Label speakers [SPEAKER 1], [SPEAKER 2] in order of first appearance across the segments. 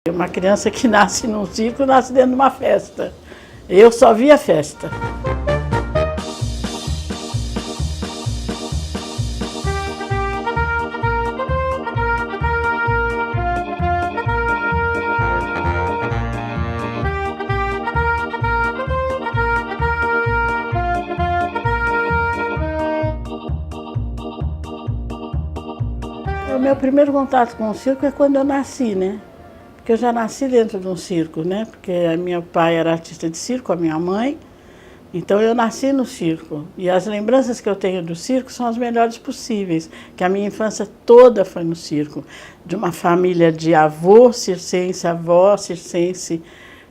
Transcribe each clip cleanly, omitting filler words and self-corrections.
[SPEAKER 1] Uma criança que nasce num circo, nasce dentro de uma festa. Eu só via festa. O meu primeiro contato com o circo é quando eu nasci, né? Porque eu já nasci dentro de um circo, né? Porque meu pai era artista de circo, a minha mãe. Então eu nasci no circo. E as lembranças que eu tenho do circo são as melhores possíveis. Que a minha infância toda foi no circo. De uma família de avô circense, avó circense,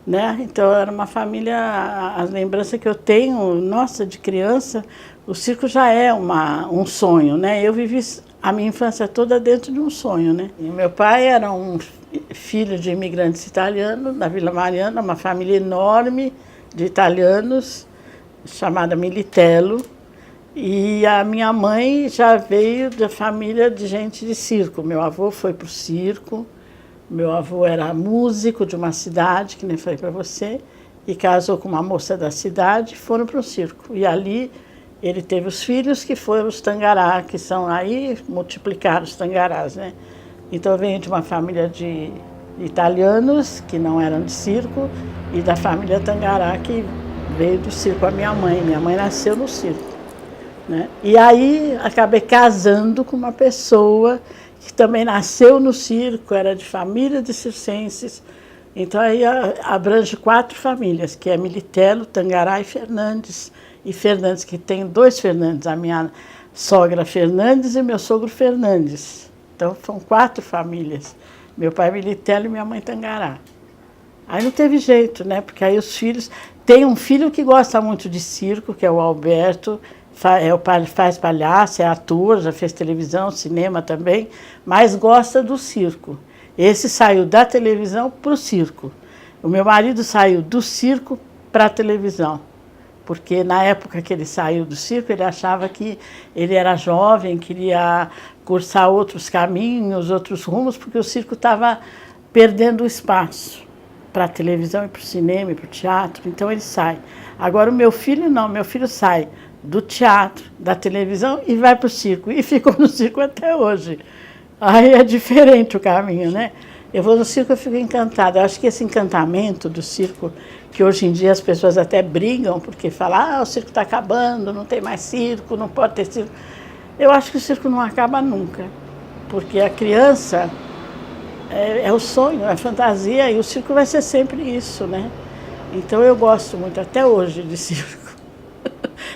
[SPEAKER 1] né? Então era uma família, as lembranças que eu tenho, nossa, de criança, o circo já é um sonho, né? Eu vivi a minha infância toda dentro de um sonho, né? E meu pai era um filho de imigrantes italianos, da Vila Mariana, uma família enorme de italianos, chamada Militello. E a minha mãe já veio da família de gente de circo. Meu avô foi para o circo, meu avô era músico de uma cidade, que nem falei para você, e casou com uma moça da cidade e foram para o circo. E ali ele teve os filhos que foram os Tangará, que são aí, multiplicaram os Tangarás, né? Então eu venho de uma família de italianos, que não eram de circo, e da família Tangará, que veio do circo a minha mãe. Minha mãe nasceu no circo, né? E aí acabei casando com uma pessoa que também nasceu no circo, era de família de circenses. Então aí abrange 4 famílias, que é Militello, Tangará e Fernandes. E Fernandes, que tem 2 Fernandes, a minha sogra Fernandes e meu sogro Fernandes. Então são 4 famílias, meu pai Militello e minha mãe Tangará. Aí não teve jeito, né? Porque aí os filhos... Tem um filho que gosta muito de circo, que é o Alberto, faz palhaço, é ator, já fez televisão, cinema também, mas gosta do circo. Esse saiu da televisão para o circo. O meu marido saiu do circo para a televisão, porque na época que ele saiu do circo, ele achava que ele era jovem, queria cursar outros caminhos, outros rumos, porque o circo estava perdendo o espaço para a televisão e para o cinema e para o teatro, então ele sai. Agora o meu filho não, meu filho sai do teatro, da televisão e vai para o circo, e ficou no circo até hoje. Aí é diferente o caminho, né? Eu vou no circo e fico encantada. Eu acho que esse encantamento do circo, que hoje em dia as pessoas até brigam, porque falam, o circo está acabando, não tem mais circo, não pode ter circo. Eu acho que o circo não acaba nunca, porque a criança é o sonho, é a fantasia, e o circo vai ser sempre isso, né? Então eu gosto muito, até hoje, de circo.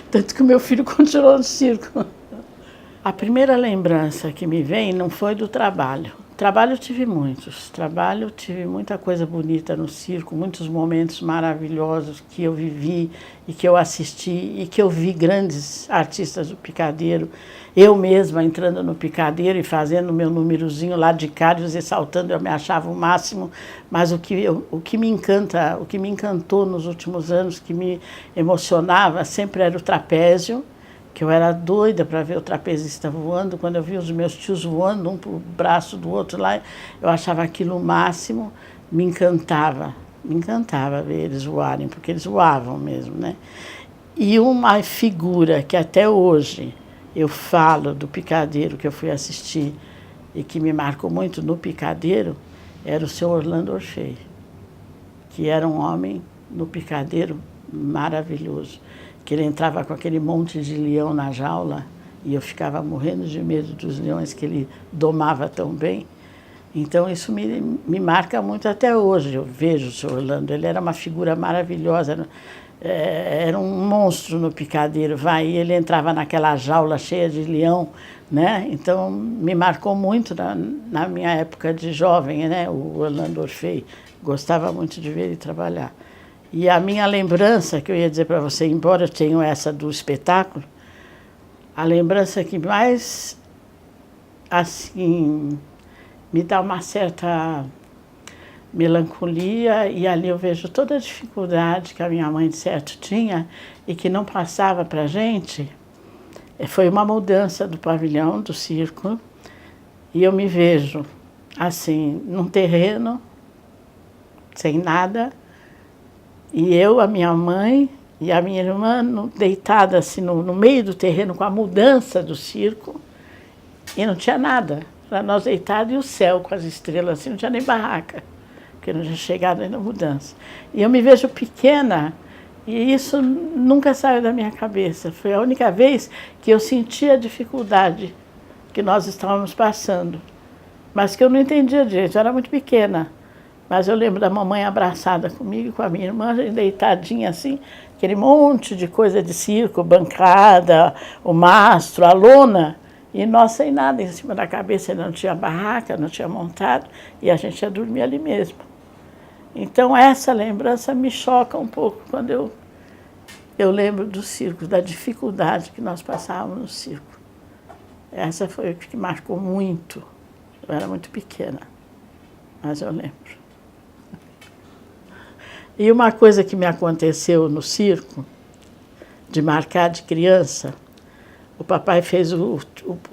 [SPEAKER 1] Tanto que o meu filho continuou no circo. A primeira lembrança que me vem não foi do trabalho. Trabalho eu tive muitos. Trabalho eu tive muita coisa bonita no circo, muitos momentos maravilhosos que eu vivi e que eu assisti e que eu vi grandes artistas do picadeiro. Eu mesma entrando no picadeiro e fazendo o meu númerozinho lá de cários e saltando, eu me achava o máximo. Mas o que me encanta, o que me encantou nos últimos anos, que me emocionava, sempre era o trapézio, que eu era doida para ver o trapezista voando. Quando eu vi os meus tios voando, um para o braço do outro lá, eu achava aquilo o máximo, me encantava ver eles voarem, porque eles voavam mesmo, né? E uma figura que até hoje eu falo do picadeiro que eu fui assistir e que me marcou muito no picadeiro, era o seu Orlando Orfei, que era um homem no picadeiro maravilhoso, que ele entrava com aquele monte de leão na jaula e eu ficava morrendo de medo dos leões que ele domava tão bem. Então isso me marca muito até hoje. Eu vejo o seu Orlando, ele era uma figura maravilhosa, era um monstro no picadeiro, e ele entrava naquela jaula cheia de leão, né? Então me marcou muito na minha época de jovem, né? O Orlando Orfei, gostava muito de ver ele trabalhar. E a minha lembrança, que eu ia dizer para você, embora eu tenha essa do espetáculo, a lembrança que mais, assim, me dá uma certa melancolia, e ali eu vejo toda a dificuldade que a minha mãe, de certo, tinha e que não passava para a gente, foi uma mudança do pavilhão, do circo, e eu me vejo, assim, num terreno, sem nada, e eu, a minha mãe e a minha irmã deitada assim no meio do terreno com a mudança do circo, e não tinha nada. Para nós deitados e o céu com as estrelas, assim, não tinha nem barraca, porque não tinha chegado ainda a mudança. E eu me vejo pequena, e isso nunca saiu da minha cabeça. Foi a única vez que eu senti a dificuldade que nós estávamos passando, mas que eu não entendia direito, eu era muito pequena. Mas eu lembro da mamãe abraçada comigo, com a minha irmã, deitadinha assim, aquele monte de coisa de circo, bancada, o mastro, a lona, e nós sem nada em cima da cabeça, não tinha barraca, não tinha montado, e a gente ia dormir ali mesmo. Então essa lembrança me choca um pouco quando eu lembro do circo, da dificuldade que nós passávamos no circo. Essa foi o que marcou muito. Eu era muito pequena, mas eu lembro. E uma coisa que me aconteceu no circo, de marcar de criança, o papai fez o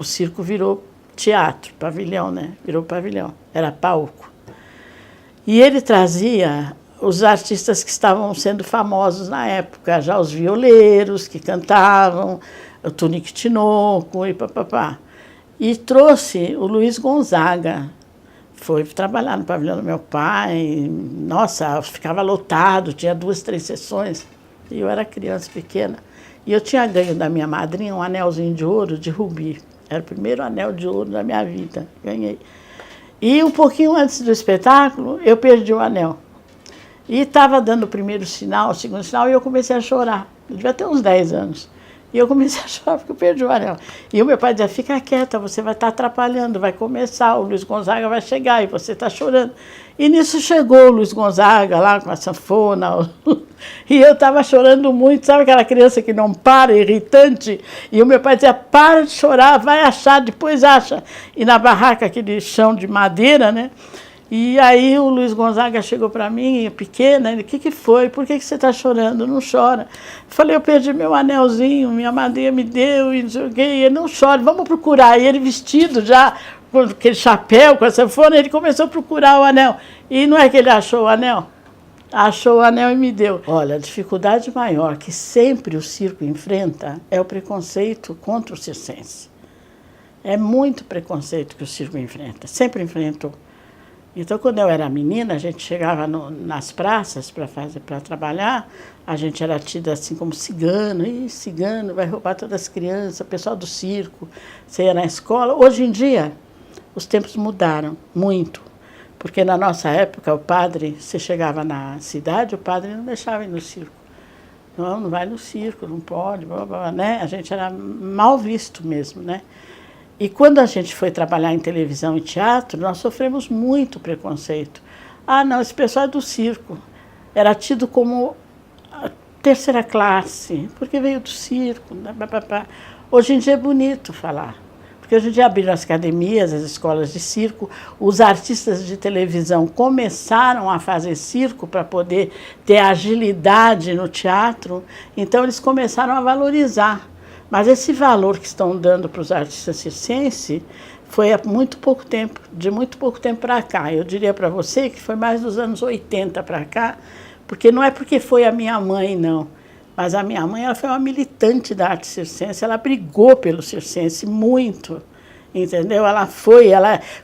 [SPEAKER 1] circo virou teatro, pavilhão, né? Virou pavilhão, era palco. E ele trazia os artistas que estavam sendo famosos na época, já os violeiros que cantavam, o Tunique Tinoco e papapá. E trouxe o Luiz Gonzaga. Foi trabalhar no pavilhão do meu pai. Nossa, ficava lotado, tinha 2, 3 sessões. E eu era criança pequena. E eu tinha ganho da minha madrinha um anelzinho de ouro de rubi. Era o primeiro anel de ouro da minha vida. Ganhei. E um pouquinho antes do espetáculo, eu perdi o anel. E estava dando o primeiro sinal, o segundo sinal, e eu comecei a chorar. Eu devia ter uns 10 anos. E eu comecei a chorar porque eu perdi o anel. E o meu pai dizia, fica quieta, você vai estar atrapalhando, vai começar, o Luiz Gonzaga vai chegar e você está chorando. E nisso chegou o Luiz Gonzaga lá com a sanfona. E eu estava chorando muito, sabe aquela criança que não para, irritante? E o meu pai dizia, para de chorar, vai achar, depois acha. E na barraca, aquele chão de madeira, né? E aí o Luiz Gonzaga chegou para mim, pequena, ele, o que foi? Por que você está chorando? Não chora. Eu falei, eu perdi meu anelzinho, minha madrinha me deu, e não sei o quê. E ele, não chora, vamos procurar. E ele vestido já, com aquele chapéu, com essa sanfona, ele começou a procurar o anel. E não é que ele achou o anel? Achou o anel e me deu. Olha, a dificuldade maior que sempre o circo enfrenta é o preconceito contra o circense. É muito preconceito que o circo enfrenta, sempre enfrentou. Então, quando eu era menina, a gente chegava nas praças para trabalhar, a gente era tida assim como cigano. Ih, cigano, vai roubar todas as crianças, o pessoal do circo, você ia na escola. Hoje em dia, os tempos mudaram muito, porque na nossa época, o padre, você chegava na cidade, o padre não deixava ir no circo. Não vai no circo, não pode, blá, blá, né? A gente era mal visto mesmo, né? E quando a gente foi trabalhar em televisão e teatro, nós sofremos muito preconceito. Ah, não, esse pessoal é do circo. Era tido como a terceira classe, porque veio do circo. Hoje em dia é bonito falar, porque hoje em dia abriram as academias, as escolas de circo, os artistas de televisão começaram a fazer circo para poder ter agilidade no teatro, então eles começaram a valorizar. Mas esse valor que estão dando para os artistas circenses foi há muito pouco tempo, de muito pouco tempo para cá. Eu diria para você que foi mais dos anos 80 para cá, porque não é porque foi a minha mãe, não. Mas a minha mãe ela foi uma militante da arte circense, ela brigou pelo circense muito, entendeu?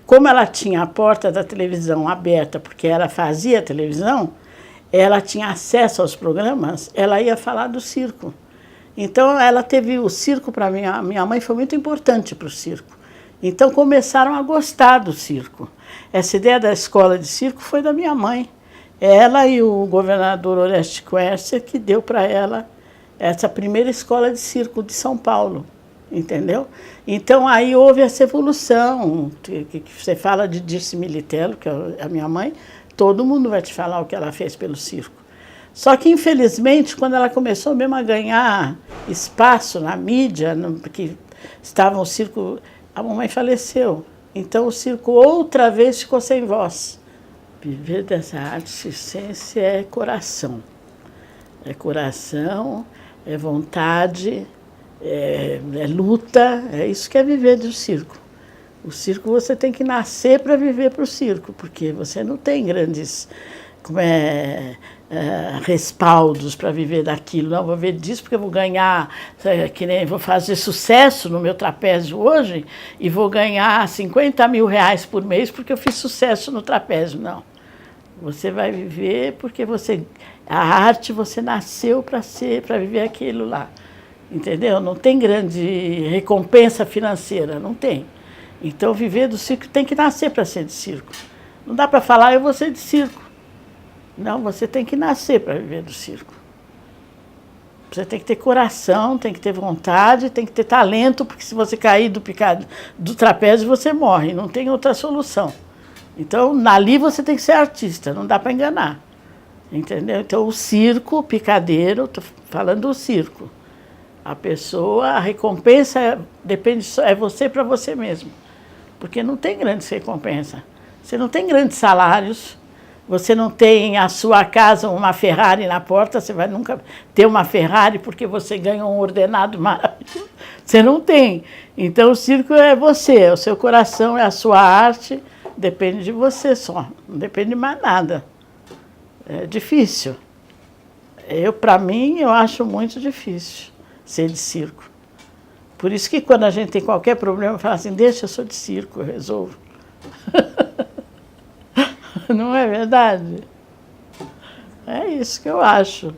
[SPEAKER 1] Como ela tinha a porta da televisão aberta, porque ela fazia televisão, ela tinha acesso aos programas, ela ia falar do circo. Então, ela teve o circo para minha mãe, foi muito importante para o circo. Então, começaram a gostar do circo. Essa ideia da escola de circo foi da minha mãe. Ela e o governador Oreste Quercia que deu para ela essa primeira escola de circo de São Paulo, entendeu? Então, aí houve essa evolução, que você fala de Dirce Militello, que é a minha mãe, todo mundo vai te falar o que ela fez pelo circo. Só que, infelizmente, quando ela começou mesmo a ganhar espaço na mídia, porque estava o circo, a mamãe faleceu. Então, o circo outra vez ficou sem voz. Viver dessa arte circense é coração. É coração, é vontade, é luta, é isso que é viver do circo. O circo você tem que nascer para viver para o circo, porque você não tem grandes respaldos para viver daquilo. Não, vou viver disso porque eu vou ganhar, que nem vou fazer sucesso no meu trapézio hoje e vou ganhar 50 mil reais por mês porque eu fiz sucesso no trapézio. Não. Você vai viver porque a arte você nasceu para viver aquilo lá. Entendeu? Não tem grande recompensa financeira, não tem. Então, viver do circo tem que nascer para ser de circo. Não dá para falar, eu vou ser de circo. Não, você tem que nascer para viver do circo. Você tem que ter coração, tem que ter vontade, tem que ter talento, porque se você cair do trapézio, você morre, não tem outra solução. Então, ali você tem que ser artista, não dá para enganar. Entendeu? Então, o circo, o picadeiro, estou falando do circo. A pessoa, a recompensa é você para você mesmo. Porque não tem grandes recompensas. Você não tem grandes salários, você não tem a sua casa uma Ferrari na porta, você vai nunca ter uma Ferrari porque você ganha um ordenado maravilhoso. Você não tem. Então o circo é você, é o seu coração, é a sua arte, depende de você só, não depende de mais nada. É difícil. Para mim, eu acho muito difícil ser de circo. Por isso que quando a gente tem qualquer problema, fala assim, deixa, eu sou de circo, eu resolvo. Não é verdade? É isso que eu acho.